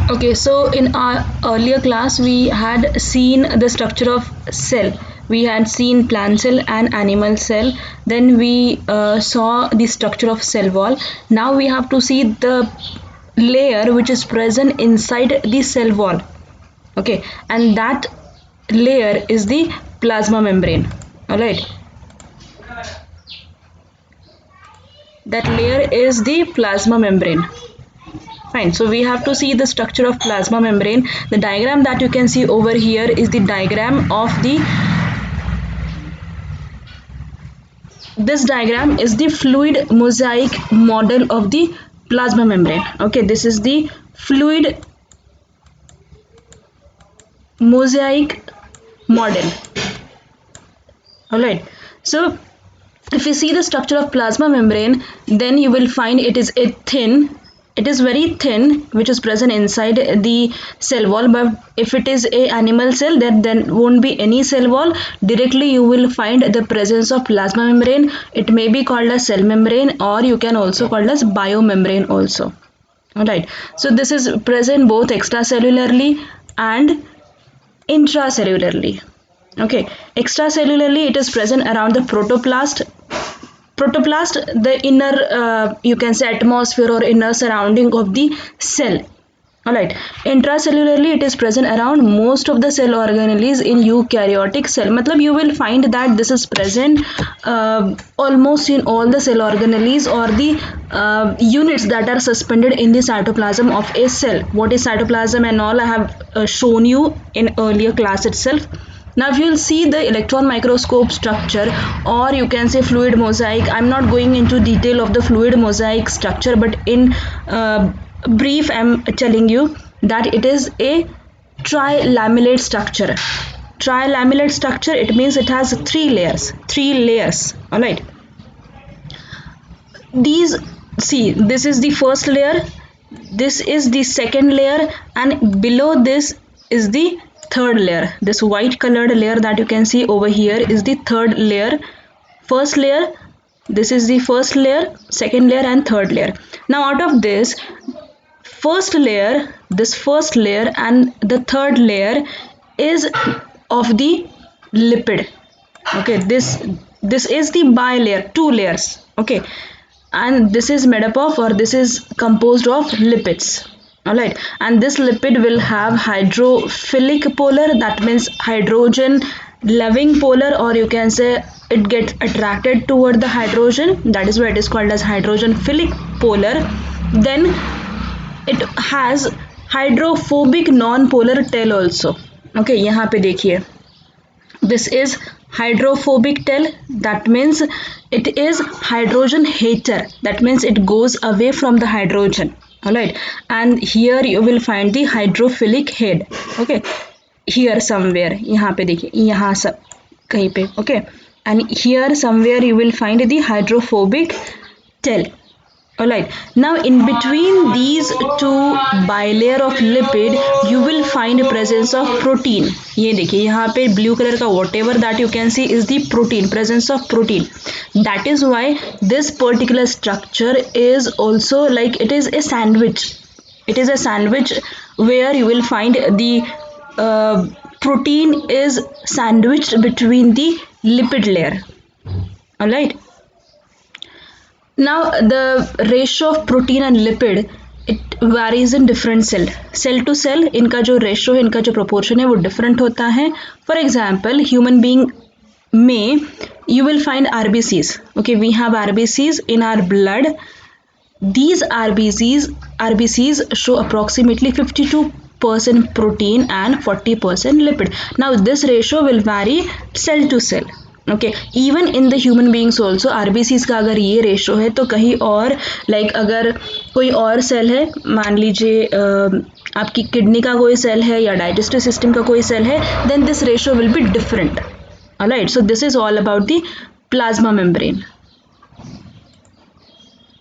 Okay, so in our earlier class, we had seen the structure of cell. We had seen plant cell and animal cell. Then we saw the structure of cell wall. Now we have to see the layer which is present inside the cell wall. Okay, and that layer is the plasma membrane. All right, that layer is the plasma membrane. Fine, so we have to see the structure of plasma membrane. The diagram that you can see over here is the diagram of the, this diagram is the fluid mosaic model of the plasma membrane. Okay, this is the fluid mosaic model. Alright, so if you see the structure of plasma membrane, then you will find it is a thin, it is very thin, which is present inside the cell wall. But if it is a animal cell, then won't be any cell wall. Directly you will find the presence of plasma membrane. It may be called as cell membrane, or you can also call as biomembrane also. Alright, so this is present both extracellularly and intracellularly. Okay, extracellularly it is present around the protoplast, the inner you can say atmosphere or inner surrounding of the cell. Alright, intracellularly it is present around most of the cell organelles in eukaryotic cell. Matlab you will find that this is present almost in all the cell organelles or the units that are suspended in the cytoplasm of a cell. What is cytoplasm and all I have shown you in earlier class itself. Now if you will see the electron microscope structure, or you can say fluid mosaic, I'm not going into detail of the fluid mosaic structure, but in brief I'm telling you that it is a trilamelate structure. Trilamelate structure, it means it has three layers. All right, these, see, this is the first layer, this is the second layer, and below this is the third layer. This white colored layer that you can see over here is the third layer. First layer, this is the first layer, second layer and third layer. Now out of this first layer, this first layer and the third layer is of the lipid. Okay, this is the bilayer, two layers. Okay, and this is made up of, or this is composed of lipids. Alright, and this lipid will have hydrophilic polar, that means hydrogen loving polar, or you can say it gets attracted toward the hydrogen, that is why it is called as hydrogen philic polar. Then it has hydrophobic non-polar tail also. Okay, यहाँ पे देखिए, this is hydrophobic tail, that means it is hydrogen hater, that means it goes away from the hydrogen. Alright, and here you will find the hydrophilic head. Okay, here somewhere, यहाँ पे देखिए, यहाँ सब कहीं पे. Okay, and here somewhere you will find the hydrophobic tail. Alright, now in between these two bilayer of lipid you will find presence of protein. ये देखिए यहाँ पे blue color का whatever that you can see is the protein, presence of protein. That is why this particular structure is also like it is a sandwich. It is a sandwich where you will find the protein is sandwiched between the lipid layer. Alright. Now the ratio of protein and lipid, it varies in different cell to cell. इनका जो ratio है, इनका जो proportion है वो different होता है. For example, human being में you will find RBCs. Okay, we have RBCs in our blood. These RBCs show approximately 52% protein and 40% lipid. Now this ratio will vary cell to cell. Okay, even in the human beings also RBCs का अगर ये ratio है तो कहीं और like अगर कोई और सेल है, मान लीजिए आपकी किडनी का कोई सेल है या डाइजेस्टिव सिस्टम का कोई सेल है, then this ratio will be different. Alright, so this is all about the plasma membrane.